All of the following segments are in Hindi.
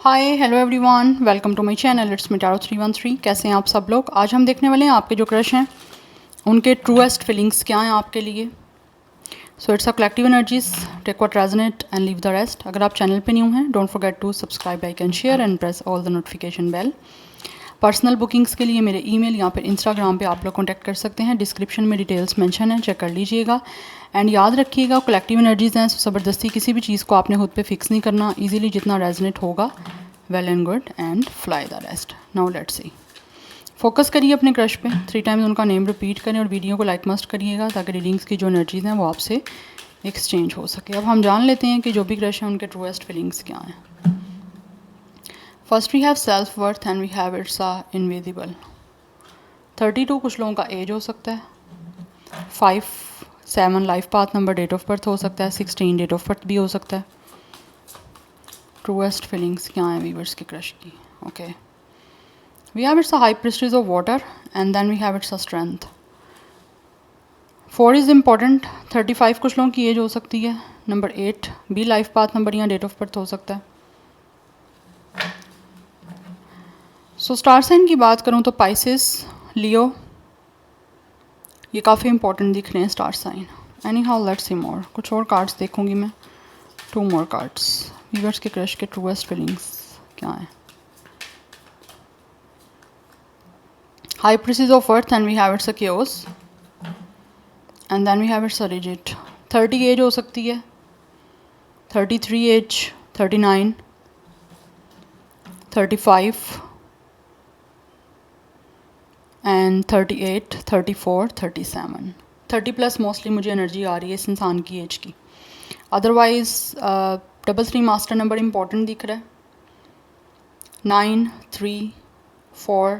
Hi hello everyone, welcome to my channel it's me Tarot 313। कैसे हैं आप सब लोग। आज हम देखने वाले हैं आपके जो क्रश हैं उनके ट्रूएस्ट फीलिंग्स क्या हैं आपके लिए। So it's a collective energies, take what resonate and leave the rest. अगर आप चैनल पे न्यू हैं, don't forget to subscribe, like and share and press all the notification bell. Personal bookings के लिए मेरे ईमेल या फिर इंस्टाग्राम पे आप लोग कॉन्टैक्ट कर सकते हैं। डिस्क्रिप्शन में डिटेल्स मेंशन है, चेक कर लीजिएगा। एंड याद रखिएगा, कलेक्टिव एनर्जीज़ हैं, ज़बरदस्ती किसी भी चीज़ को आपने खुद पे फिक्स नहीं करना। इजीली जितना रेजोनेट होगा well and good and fly the rest. Now let's see. Focus करिए अपने क्रश पे, 3 टाइम्स उनका नेम रिपीट करें और वीडियो को लाइक मस्ट करिएगा ताकि रीडिंग्स की जो एनर्जीज़ हैं वो आपसे एक्सचेंज हो सके। अब हम जान लेते हैं कि जो भी क्रश हैं उनके ट्रूएस्ट फीलिंग्स क्या हैं। First we have self worth and we have its invisible. 32 कुछ लोगों का एज हो सकता है। 5 7 life path number, date of birth हो सकता है। 16 डेट ऑफ बर्थ भी हो सकता है। ट्रूएस्ट फीलिंग्स क्या हैं वीवर्स की क्रश की। Okay, we have its high priestess of water and then we have its strength. 4 is important. 35 कुछ लोगों की एज हो सकती है। नंबर 8 भी लाइफ पाथ नंबर या डेट ऑफ बर्थ हो सकता है। सो स्टार साइन की बात करूँ तो पाइसेस, लियो, ये काफ़ी इंपॉर्टेंट दिख रहे हैं star sign. Anyhow let's see more. कुछ और कार्ड्स देखूंगी मैं, 2 मोर कार्ड्स। वीवर्स के क्रश के ट्रूएस्ट फीलिंग्स क्या हैं। High priestess of earth and we have its a chaos and then we have its a rigid. 30 age हो सकती है। 33 एज, 39, 35 एंड 38, 34, 37। 30 प्लस मोस्टली मुझे एनर्जी आ रही है इस इंसान की एज की। अदरवाइज 3 मास्टर नंबर इम्पॉर्टेंट दिख रहा है। 9, 3, 4,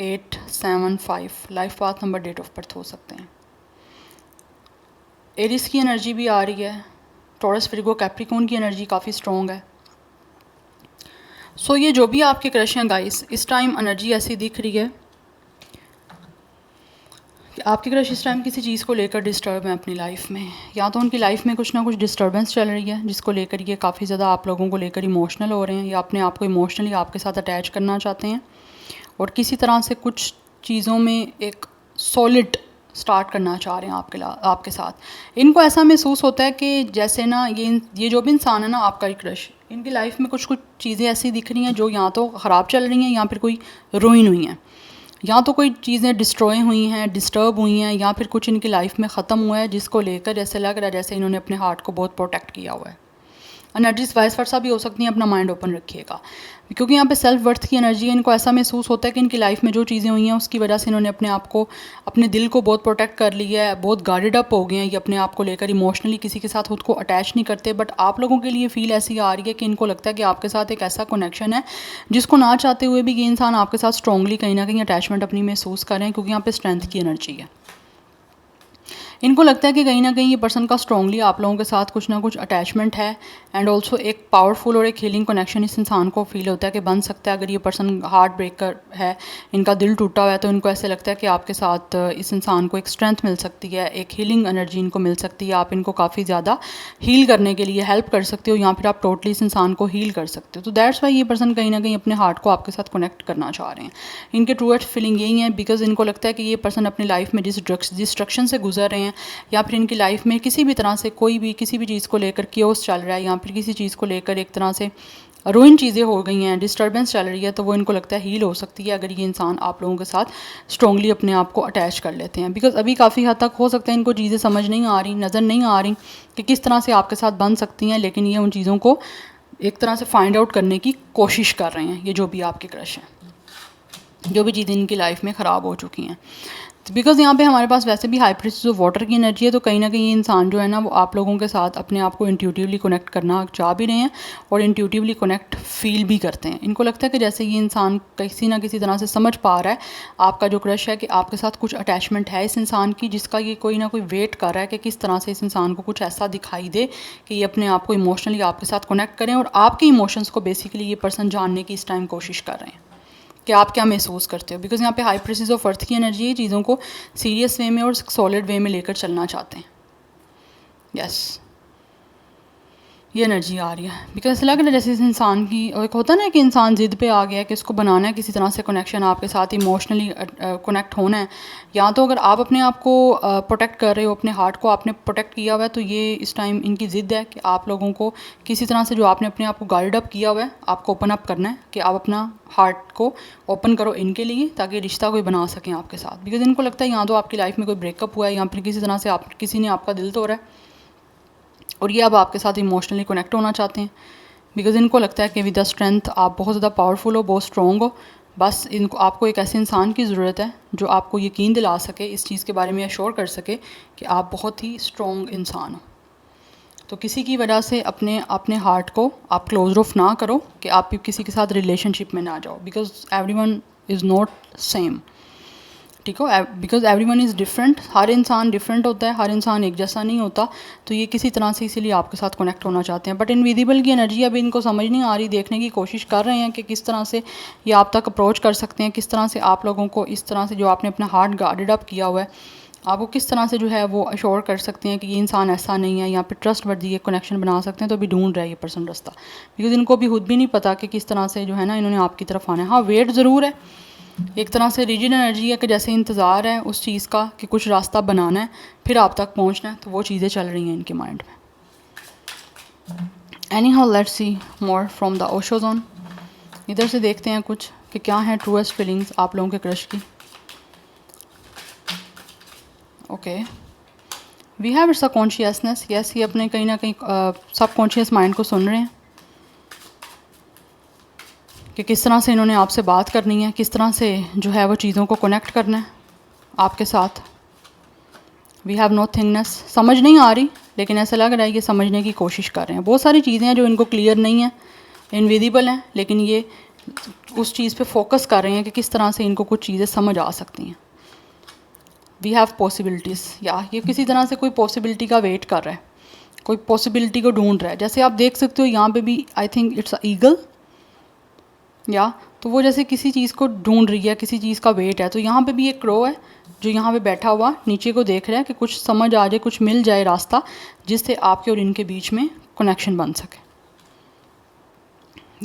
8, 7, 5 life path number, date of birth हो सकते हैं। एरिस की एनर्जी भी आ रही है। टॉरस, विर्गो, कैप्रिकॉर्न की एनर्जी काफ़ी स्ट्रॉन्ग है। सो ये जो भी आपके क्रश हैं गाइस, इस टाइम एनर्जी ऐसी दिख रही है कि आपके क्रश इस टाइम किसी चीज़ को लेकर डिस्टर्ब है अपनी लाइफ में। या तो उनकी लाइफ में कुछ ना कुछ डिस्टर्बेंस चल रही है जिसको लेकर ये काफ़ी ज़्यादा आप लोगों को लेकर इमोशनल हो रहे हैं या अपने आप को इमोशनली आपके साथ अटैच करना चाहते हैं और किसी तरह से कुछ चीज़ों में एक सॉलिड स्टार्ट करना चाह रहे हैं आपके साथ। इनको ऐसा महसूस होता है कि जैसे ना ये जो भी इंसान है ना, आपका ही क्रश, इनकी लाइफ में कुछ कुछ चीज़ें ऐसी दिख रही हैं जो या तो ख़राब चल रही हैं या फिर कोई रुइन हुई हैं, या तो कोई चीज़ें डिस्ट्रॉय हुई हैं, डिस्टर्ब हुई हैं, या फिर कुछ इनकी लाइफ में ख़त्म हुआ है जिसको लेकर जैसे लग रहा है जैसे इन्होंने अपने हार्ट को बहुत प्रोटेक्ट किया हुआ है। एनर्जीज वाइस वर्सा भी हो सकती हैं, अपना माइंड ओपन रखिएगा क्योंकि यहाँ पे सेल्फ वर्थ की एनर्जी है। इनको ऐसा महसूस होता है कि इनकी लाइफ में जो चीज़ें हुई हैं उसकी वजह से इन्होंने अपने आप को, अपने दिल को बहुत प्रोटेक्ट कर लिया है, बहुत गार्डेड अप हो गए हैं। ये अपने आप को लेकर इमोशनली किसी के साथ खुद को अटैच नहीं करते। बट आप लोगों के लिए फील ऐसी आ रही है कि इनको लगता है कि आपके साथ एक ऐसा कनेक्शन है जिसको ना चाहते हुए भी ये इंसान आपके साथ स्ट्रॉन्गली कहीं ना कहीं अटैचमेंट अपनी महसूस कर रहे हैं क्योंकि यहाँ पे स्ट्रेंथ की एनर्जी है। इनको लगता है कि कहीं ना कहीं ये पर्सन का स्ट्रॉन्गली आप लोगों के साथ कुछ ना कुछ अटैचमेंट है एंड ऑल्सो एक पावरफुल और एक हीलिंग कनेक्शन इस इंसान को फील होता है कि बन सकता है। अगर ये पर्सन हार्ट ब्रेकर है, इनका दिल टूटा हुआ है, तो इनको ऐसे लगता है कि आपके साथ इस इंसान को एक स्ट्रेंथ मिल सकती है, एक हीलिंग एनर्जी इनको मिल सकती है। आप इनको काफ़ी ज़्यादा हील करने के लिए हेल्प कर सकते हो या फिर आप टोटली इस इंसान को हील कर सकते हो। तो दैट्स वाई ये पर्सन कहीं ना कहीं अपने हार्ट को आपके साथ कनेक्ट करना चाह रहे हैं। इनके ट्रूएस्ट फीलिंग यही है बिकॉज इनको लगता है कि ये पर्सन अपनी लाइफ में डिस्ट्रक्शन से गुजर रहे हैं या फिर इनकी लाइफ में किसी भी तरह से कोई भी किसी भी चीज़ को लेकर क्योस चल रहा है या फिर किसी चीज़ को लेकर एक तरह से रूइन चीज़ें हो गई हैं, डिस्टर्बेंस चल रही है, तो वो इनको लगता है हील हो सकती है अगर ये इंसान आप लोगों के साथ स्ट्रॉन्गली अपने आप को अटैच कर लेते हैं। बिकॉज अभी काफ़ी हद तक हो सकता है इनको चीज़ें समझ नहीं आ रही, नज़र नहीं आ रही कि किस तरह से आपके साथ बन सकती हैं, लेकिन ये उन चीज़ों को एक तरह से फाइंड आउट करने की कोशिश कर रहे हैं। ये जो भी आपके क्रश हैं, जो भी चीज़ें इनकी लाइफ में ख़राब हो चुकी हैं, बिकॉज यहाँ पे हमारे पास वैसे भी हाई प्रिस्टेस ऑफ वाटर की एनर्जी है, तो कहीं ना कहीं ये इंसान जो है ना वो आप लोगों के साथ अपने आप को इंट्यूटिवली कनेक्ट करना चाह भी रहे हैं और इंट्यूटिवली कनेक्ट फील भी करते हैं। इनको लगता है कि जैसे ये इंसान किसी ना किसी तरह से समझ पा रहा है, आपका जो क्रश है, कि आपके साथ कुछ अटैचमेंट है इस इंसान की जिसका ये कोई ना कोई वेट कर रहा है कि किस तरह से इस इंसान को कुछ ऐसा दिखाई दे कि ये अपने आप को इमोशनली आपके साथ कनेक्ट करें और आपके इमोशंस को बेसिकली ये पर्सन जानने की इस टाइम कोशिश कर रहे हैं कि आप क्या महसूस करते हो। बिकॉज यहाँ पे हाई प्रिस्टेस ऑफ अर्थ की एनर्जी है, चीज़ों को सीरियस वे में और सॉलिड वे में लेकर चलना चाहते हैं। यस, ये एनर्जी आ रही है। बिकॉज ऐसा लग रहा है जैसे इस इंसान की, एक होता है ना कि इंसान ज़िद पे आ गया है कि इसको बनाना है किसी तरह से कनेक्शन, आपके साथ इमोशनली कनेक्ट होना है। या तो अगर आप अपने आप को प्रोटेक्ट कर रहे हो, अपने हार्ट को आपने प्रोटेक्ट किया हुआ है, तो ये इस टाइम इनकी ज़िद है कि आप लोगों को किसी तरह से जो आपने अपने आप को गार्ड अप किया हुआ है, आपको ओपन अप करना है कि आप अपना हार्ट को ओपन करो इनके लिए, ताकि रिश्ता कोई बना सकें आपके साथ। बिकॉज इनको लगता है या तो आपकी लाइफ में कोई ब्रेकअप हुआ है या फिर किसी तरह से आप किसी ने आपका दिल तोड़ा है और ये अब आपके साथ इमोशनली कनेक्ट होना चाहते हैं। बिकॉज इनको लगता है कि विद द स्ट्रेंथ आप बहुत ज़्यादा पावरफुल हो, बहुत स्ट्रॉन्ग हो। बस इनको आपको एक ऐसे इंसान की ज़रूरत है जो आपको यकीन दिला सके, इस चीज़ के बारे में एश्योर कर सके कि आप बहुत ही स्ट्रॉन्ग इंसान हो। तो किसी की वजह से अपने अपने हार्ट को आप क्लोज ऑफ ना करो कि आप किसी के साथ रिलेशनशिप में ना जाओ। Because everyone is not same, ठीक हो। बिकॉज एवरीवन इज़ डिफरेंट, हर इंसान डिफरेंट होता है, हर इंसान एक जैसा नहीं होता। तो ये किसी तरह से इसीलिए आपके साथ कनेक्ट होना चाहते हैं। बट इनविजिबल की एनर्जी अभी इनको समझ नहीं आ रही, देखने की कोशिश कर रहे हैं कि किस तरह से ये आप तक अप्रोच कर सकते हैं, किस तरह से आप लोगों को इस तरह से जो आपने अपना हार्ट गार्डेड अप किया हुआ है, आपको किस तरह से जो है वो अश्योर कर सकते हैं कि ये इंसान ऐसा नहीं है, यहाँ पे ट्रस्ट वर्दी एक कनेक्शन बना सकते हैं। तो अभी ढूंढ रहा है ये पर्सन रास्ता। बिकॉज इनको भी खुद भी नहीं पता कि किस तरह से जो है ना इन्होंने आपकी तरफ आना है। हाँ, वेट ज़रूर है, एक तरह से रिजिड एनर्जी है कि जैसे इंतज़ार है उस चीज़ का कि कुछ रास्ता बनाना है, फिर आप तक पहुंचना है। तो वो चीज़ें चल रही हैं इनके माइंड में। Any how let's see more from the Osho zone. इधर से देखते हैं कुछ कि क्या है ट्रूएस्ट फीलिंग्स आप लोगों के क्रश की। Okay, we have its a consciousness. Yes, ये अपने कहीं ना कहीं सब कॉन्शियस माइंड को सुन रहे हैं कि किस तरह से इन्होंने आपसे बात करनी है, किस तरह से जो है वो चीज़ों को कनेक्ट करना है आपके साथ। वी हैव नो थिंगनेस, समझ नहीं आ रही, लेकिन ऐसा लग रहा है ये समझने की कोशिश कर रहे हैं। बहुत सारी चीज़ें हैं जो इनको क्लियर नहीं है, इनविजिबल हैं, लेकिन ये उस चीज़ पे फोकस कर रहे हैं कि किस तरह से इनको कुछ चीज़ें समझ आ सकती हैं। वी हैव पॉसिबिलिटीज़, या ये किसी तरह से कोई पॉसिबिलिटी का वेट कर रहा है, कोई पॉसिबिलिटी को ढूंढ रहा है। जैसे आप देख सकते हो यहाँ पे भी I think it's a eagle, या तो वो जैसे किसी चीज़ को ढूंढ रही है, किसी चीज़ का वेट है। तो यहाँ पे भी एक क्रो है जो यहाँ पे बैठा हुआ नीचे को देख रहा है कि कुछ समझ आ जाए, कुछ मिल जाए रास्ता जिससे आपके और इनके बीच में कनेक्शन बन सके।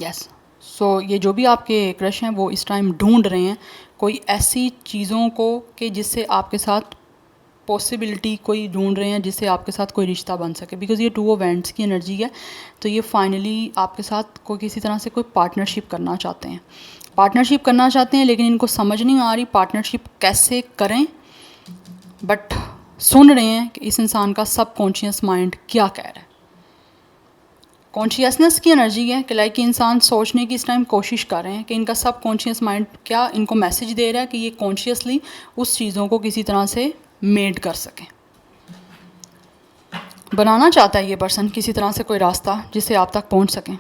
यस, सो ये जो भी आपके क्रश हैं वो इस टाइम ढूंढ रहे हैं कोई ऐसी चीज़ों को कि जिससे आपके साथ पॉसिबिलिटी कोई ढूंढ रहे हैं, जिससे आपके साथ कोई रिश्ता बन सके। बिकॉज ये 2 इवेंट्स की एनर्जी है, तो ये फाइनली आपके साथ कोई किसी तरह से कोई पार्टनरशिप करना चाहते हैं, पार्टनरशिप करना चाहते हैं। लेकिन इनको समझ नहीं आ रही पार्टनरशिप कैसे करें, बट सुन रहे हैं कि इस इंसान का सब कॉन्शियस माइंड क्या कह रहा है। कॉन्शियसनेस की एनर्जी है कि लाइक इंसान सोचने की इस टाइम कोशिश कर रहे हैं कि इनका सब कॉन्शियस माइंड क्या इनको मैसेज दे रहा है कि ये कॉन्शियसली उस चीज़ों को किसी तरह से मेड कर सकें। बनाना चाहता है ये पर्सन किसी तरह से कोई रास्ता जिससे आप तक पहुंच सकें।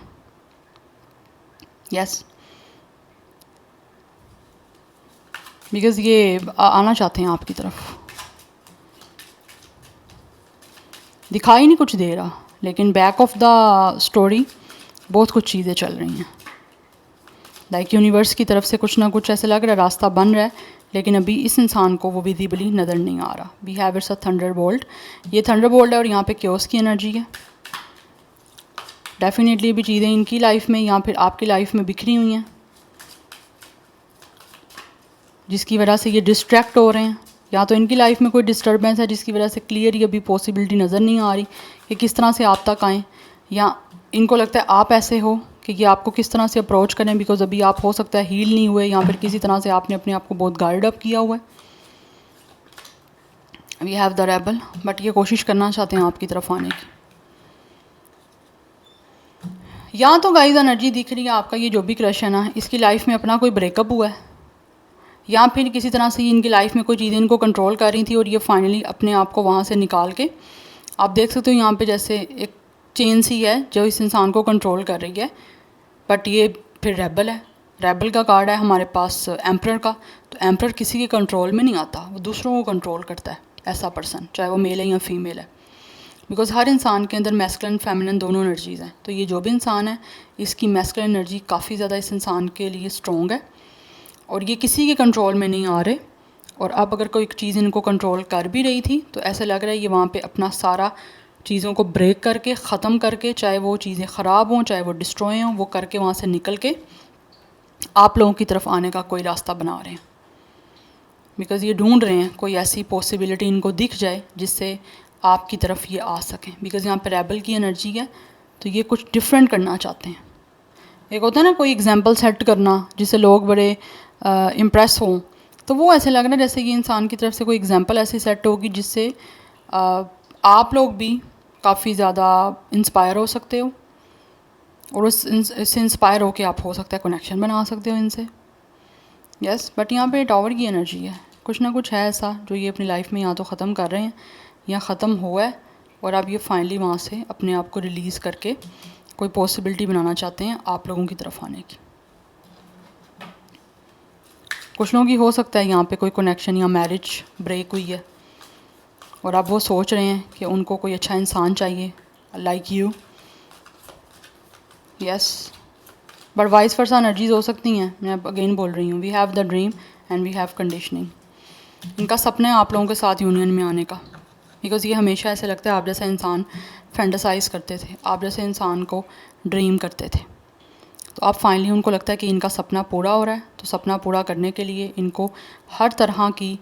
यस, बिकॉज़ ये आना चाहते हैं आपकी तरफ। दिखाई नहीं कुछ दे रहा, लेकिन बैक ऑफ द स्टोरी बहुत कुछ चीज़ें चल रही हैं। लाइक यूनिवर्स की तरफ से कुछ ना कुछ ऐसे लग रहा है रास्ता बन रहा है, लेकिन अभी इस इंसान को वो विजिबली नज़र नहीं आ रहा। We have its a thunderbolt, ये थंडर बोल्ट है और यहाँ पे क्योस की एनर्जी है। डेफिनेटली भी चीज़ें इनकी लाइफ में या फिर आपकी लाइफ में बिखरी हुई हैं, जिसकी वजह से ये डिस्ट्रैक्ट हो रहे हैं। या तो इनकी लाइफ में कोई डिस्टर्बेंस है जिसकी वजह से क्लियर ये अभी पॉसिबिलिटी नज़र नहीं आ रही कि किस तरह से आप तक आएँ, या इनको लगता है आप ऐसे हो कि ये आपको किस तरह से अप्रोच करें। बिकॉज अभी आप हो सकता है हील नहीं हुए, या फिर किसी तरह से आपने अपने आप को बहुत गार्ड अप किया हुआ है। We have the rebel, but ये कोशिश करना चाहते हैं आपकी तरफ आने की। या तो गाइस एनर्जी दिख रही है आपका ये जो भी क्रश है ना, इसकी लाइफ में अपना कोई ब्रेकअप हुआ है, या फिर किसी तरह से इनकी लाइफ में कोई चीज़ें इनको कंट्रोल कर रही थी और ये फाइनली अपने आप को वहाँ से निकाल के, आप देख सकते हो यहाँ पे जैसे एक चेन सी है जो इस इंसान को कंट्रोल कर रही है। बट ये फिर रेबल है, रेबल का कार्ड है हमारे पास एम्परर का। तो एम्परर किसी के कंट्रोल में नहीं आता, वो दूसरों को कंट्रोल करता है ऐसा पर्सन, चाहे वो मेल है या फीमेल है। बिकॉज हर इंसान के अंदर मैस्कुलिन फेमिनिन दोनों एनर्जीज़ हैं। तो ये जो भी इंसान है इसकी मैस्कुलिन एनर्जी काफ़ी ज़्यादा इस इंसान के लिए स्ट्रॉन्ग है और ये किसी के कंट्रोल में नहीं आ रहे। और अब अगर कोई चीज़ इनको कंट्रोल कर भी रही थी तो ऐसा लग रहा है ये वहाँ पे अपना सारा चीज़ों को ब्रेक करके ख़त्म करके, चाहे वो चीज़ें ख़राब हों चाहे वो डिस्ट्रॉय हों, वो करके वहाँ से निकल के आप लोगों की तरफ आने का कोई रास्ता बना रहे हैं। बिकॉज़ ये ढूंढ रहे हैं कोई ऐसी पॉसिबिलिटी इनको दिख जाए जिससे आपकी तरफ ये आ सकें। बिकॉज़ यहाँ पे रेबल की एनर्जी है, तो ये कुछ डिफरेंट करना चाहते हैं। एक होता है ना कोई एग्जांपल सेट करना जिससे लोग बड़े इम्प्रेस हों, तो वो ऐसे लग रहा है जैसे कि इंसान की तरफ से कोई एग्जांपल ऐसी सेट होगी जिससे आप लोग भी काफ़ी ज़्यादा इंस्पायर हो सकते हो, और इससे इंस्पायर होके आप हो सकता है कनेक्शन बना सकते हो इनसे। यस, बट यहाँ पे टावर की एनर्जी है, कुछ ना कुछ है ऐसा जो ये अपनी लाइफ में या तो ख़त्म कर रहे हैं या ख़त्म हुआ है, और अब ये फाइनली वहाँ से अपने आप को रिलीज़ करके कोई पॉसिबिलिटी बनाना चाहते हैं आप लोगों की तरफ आने की। कुछ लोगों की हो सकता है यहाँ पे कोई कनेक्शन या मैरिज ब्रेक हुई है, और अब वो सोच रहे हैं कि उनको कोई अच्छा इंसान चाहिए like you. Yes, but vice versa energies हो सकती हैं। मैं अगेन बोल रही हूँ, we have the dream and we have conditioning. इनका सपना है आप लोगों के साथ यूनियन में आने का, बिकॉज़ ये हमेशा ऐसे लगता है आप जैसा इंसान फैंटासाइज करते थे, आप जैसे इंसान को ड्रीम करते थे। तो अब फाइनली उनको लगता है कि इनका सपना पूरा हो रहा है, तो सपना पूरा करने के लिए इनको हर तरह की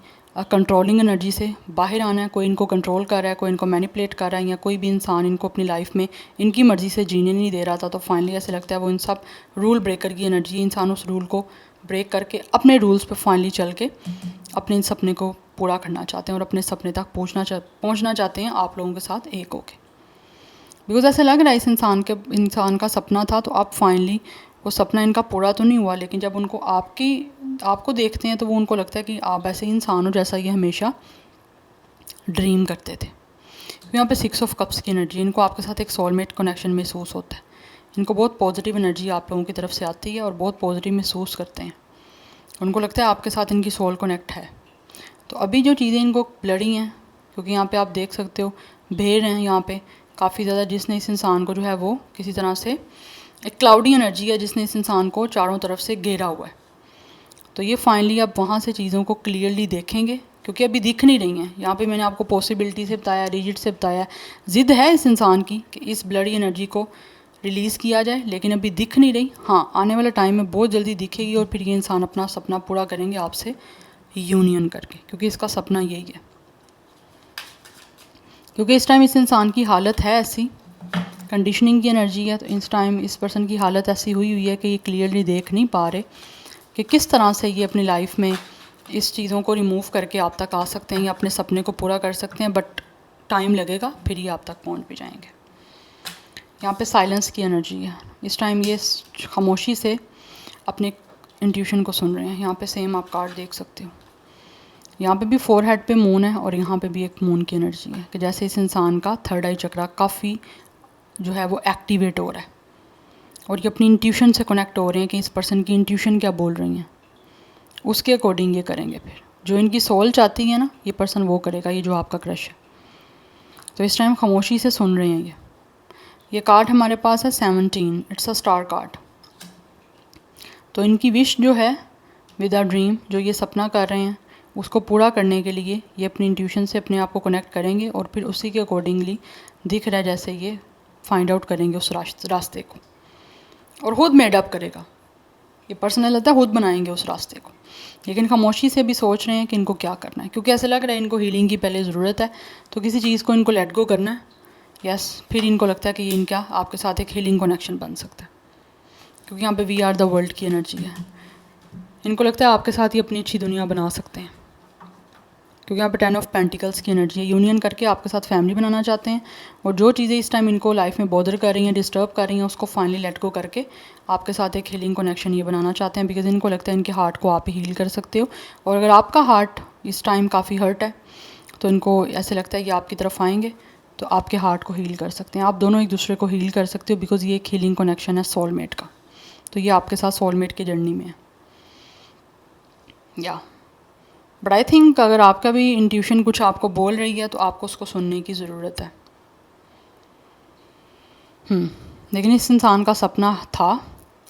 कंट्रोलिंग एनर्जी से बाहर आना है। कोई इनको कंट्रोल कर रहा है, कोई इनको मैनिपुलेट कर रहा है, या कोई भी इंसान इनको अपनी लाइफ में इनकी मर्ज़ी से जीने नहीं दे रहा था। तो फाइनली ऐसे लगता है वो इन सब रूल ब्रेकर की एनर्जी, इंसान उस रूल को ब्रेक करके अपने रूल्स पे फाइनली चल के अपने इन सपने को पूरा करना चाहते हैं और अपने सपने तक पहुँचना चाहते हैं आप लोगों के साथ एक होके। बिकॉज़ ऐसा लग रहा है इस इंसान का सपना था, तो अब फाइनली वो सपना इनका पूरा तो नहीं हुआ, लेकिन जब उनको आपको देखते हैं तो वो उनको लगता है कि आप ऐसे इंसान हो जैसा ये हमेशा ड्रीम करते थे। यहाँ पे 6 ऑफ कप्स की एनर्जी, इनको आपके साथ एक सोलमेट कनेक्शन महसूस होता है। इनको बहुत पॉजिटिव एनर्जी आप लोगों की तरफ से आती है और बहुत पॉजिटिव महसूस करते हैं। उनको लगता है आपके साथ इनकी सोल कनेक्ट है। तो अभी जो चीज़ें इनको ब्लडी हैं, क्योंकि यहाँ पे आप देख सकते हो भेड़ हैं यहाँ पे काफ़ी ज़्यादा, जिसने इस इंसान को जो है वो किसी तरह से एक क्लाउडी एनर्जी है जिसने इस इंसान को चारों तरफ से घेरा हुआ है। तो ये फाइनली अब वहाँ से चीज़ों को क्लियरली देखेंगे, क्योंकि अभी दिख नहीं रही हैं। यहाँ पे मैंने आपको पॉसिबिलिटी से बताया, रिजिट से बताया, ज़िद है इस इंसान की कि इस ब्लडी एनर्जी को रिलीज़ किया जाए, लेकिन अभी दिख नहीं रही। हाँ, आने वाले टाइम में बहुत जल्दी दिखेगी और फिर ये इंसान अपना सपना पूरा करेंगे आपसे यूनियन करके, क्योंकि इसका सपना यही है। क्योंकि इस टाइम इस इंसान की हालत है ऐसी, कंडीशनिंग की एनर्जी है, तो इस टाइम इस पर्सन की हालत ऐसी हुई है कि ये क्लियरली देख नहीं पा रहे कि किस तरह से ये अपनी लाइफ में इस चीज़ों को रिमूव करके आप तक आ सकते हैं या अपने सपने को पूरा कर सकते हैं। बट टाइम लगेगा, फिर ही आप तक पहुंच भी जाएंगे। यहाँ पे साइलेंस की एनर्जी है। इस टाइम ये खामोशी से अपने इंट्यूशन को सुन रहे हैं। यहाँ पे सेम आप कार्ड देख सकते हो। यहाँ पे भी फोरहेड पे मून है और यहाँ पे भी एक मून की एनर्जी है कि जैसे इस इंसान का थर्ड आई चक्रा काफ़ी जो है वो एक्टिवेट हो रहा है और ये अपनी इंट्यूशन से कनेक्ट हो रहे हैं कि इस पर्सन की इंट्यूशन क्या बोल रही हैं, उसके अकॉर्डिंग ये करेंगे। फिर जो इनकी सोल चाहती है ना, ये पर्सन वो करेगा, ये जो आपका क्रश है। तो इस टाइम खामोशी से सुन रहे हैं ये कार्ड हमारे पास है 17, इट्स अ स्टार कार्ड। तो इनकी विश जो है विद अ ड्रीम, जो ये सपना कर रहे हैं उसको पूरा करने के लिए ये अपनी इंट्यूशन से अपने आप को कनेक्ट करेंगे और फिर उसी के अकॉर्डिंगली दिख रहा है जैसे ये फाइंड आउट करेंगे उस रास्ते को और ख़ुद मेड अप करेगा। ये पर्सनल होता है, खुद बनाएंगे उस रास्ते को, लेकिन खामोशी से भी सोच रहे हैं कि इनको क्या करना है, क्योंकि ऐसा लग रहा है इनको हीलिंग की पहले ज़रूरत है। तो किसी चीज़ को इनको लेट गो करना है। यस, फिर इनको लगता है कि ये इनका आपके साथ एक हीलिंग कनेक्शन बन सकता है, क्योंकि यहाँ पे वी आर द वर्ल्ड की एनर्जी है। इनको लगता है आपके साथ ही अपनी अच्छी दुनिया बना सकते हैं, क्योंकि यहाँ पे 10 ऑफ पेंटिकल्स की एनर्जी है। यूनियन करके आपके साथ फैमिली बनाना चाहते हैं और जो चीज़ें इस टाइम इनको लाइफ में बॉदर कर रही हैं, डिस्टर्ब कर रही हैं, उसको फाइनली लेट गो करके आपके साथ एक हीलिंग कनेक्शन ये बनाना चाहते हैं। बिकॉज इनको लगता है इनके हार्ट को आप ही हील कर सकते हो, और अगर आपका हार्ट इस टाइम काफ़ी हर्ट है तो इनको ऐसे लगता है कि आपकी तरफ आएंगे तो आपके हार्ट को हील कर सकते हैं। आप दोनों एक दूसरे को हील कर सकते हो, बिकॉज ये एक हीलिंग कनेक्शन है सोलमेट का। तो ये आपके साथ सोलमेट की जर्नी में है। या बट आई थिंक अगर आपका भी इंट्यूशन कुछ आपको बोल रही है तो आपको उसको सुनने की ज़रूरत है। लेकिन इस इंसान का सपना था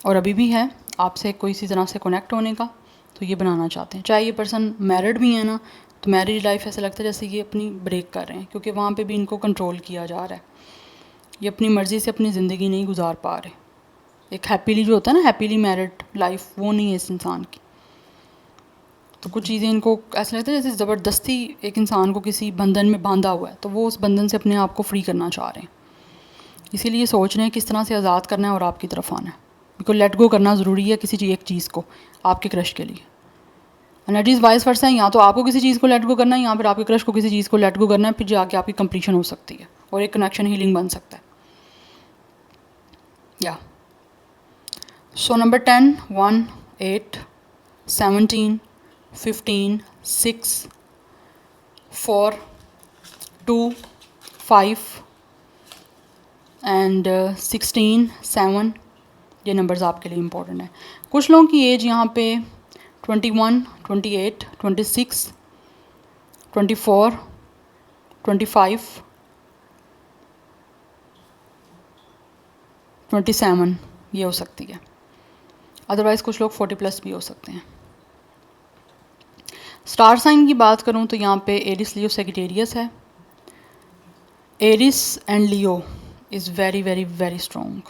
और अभी भी है आपसे कोई इसी तरह से कनेक्ट होने का, तो ये बनाना चाहते हैं। चाहे ये पर्सन मैरिड भी है ना, तो मैरिज लाइफ ऐसा लगता है जैसे ये अपनी ब्रेक कर रहे हैं, क्योंकि वहाँ पे भी इनको कंट्रोल किया जा रहा है, ये अपनी मर्ज़ी से अपनी ज़िंदगी नहीं गुजार पा रहे। एक हैप्पीली जो होता है ना, हैप्पीली मैरिड लाइफ, वो नहीं है इस इंसान की। तो कुछ चीज़ें इनको ऐसा लगता है जैसे ज़बरदस्ती एक इंसान को किसी बंधन में बांधा हुआ है, तो वो उस बंधन से अपने आप को फ्री करना चाह रहे हैं। इसीलिए सोच रहे हैं किस तरह से आज़ाद करना है और आपकी तरफ आना है। बिल्कुल लेट गो करना ज़रूरी है किसी एक चीज़ को आपके क्रश के लिए। एनर्जीज वाइस वर्सा है, या तो आपको किसी चीज़ को लेट गो करना है, या फिर आपके क्रश को किसी चीज़ को लेट गो करना है, फिर जाके आपकी कंप्लीशन हो सकती है और एक कनेक्शन हीलिंग बन सकता है। या सो नंबर 10, 1, 8, 17, 15, 6, 4, 2, 5 एंड 16, 7, ये नंबर्स आपके लिए इम्पोर्टेंट है। कुछ लोगों की एज यहाँ पे 21, 28, 26, 24, 25, 27 ये हो सकती है। अदरवाइज़ कुछ लोग 40+ भी हो सकते हैं। स्टार साइन की बात करूँ तो यहाँ पे एरिस, लियो, सेजिटेरियस है। Aries and Leo is very very very strong.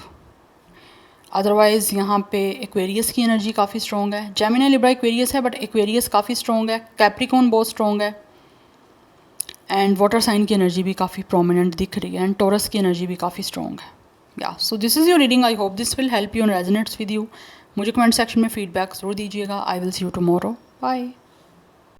Otherwise यहाँ पे एक्वेरियस की एनर्जी काफ़ी स्ट्रॉन्ग है। जेमिनी, लिब्रा, एक्वेरियस है, बट एक्वेरियस काफ़ी स्ट्रॉन्ग है। कैप्रिकॉर्न बहुत स्ट्रॉन्ग है। एंड वाटर साइन की एनर्जी भी काफ़ी प्रोमिनेंट दिख रही है। एंड टॉरस की एनर्जी भी काफ़ी स्ट्रॉन्ग है। या so this is your reading. I hope this will help you and resonates with you. मुझे कमेंट सेक्शन में फीडबैक ज़रूर दीजिएगा। I will see you tomorrow. Bye.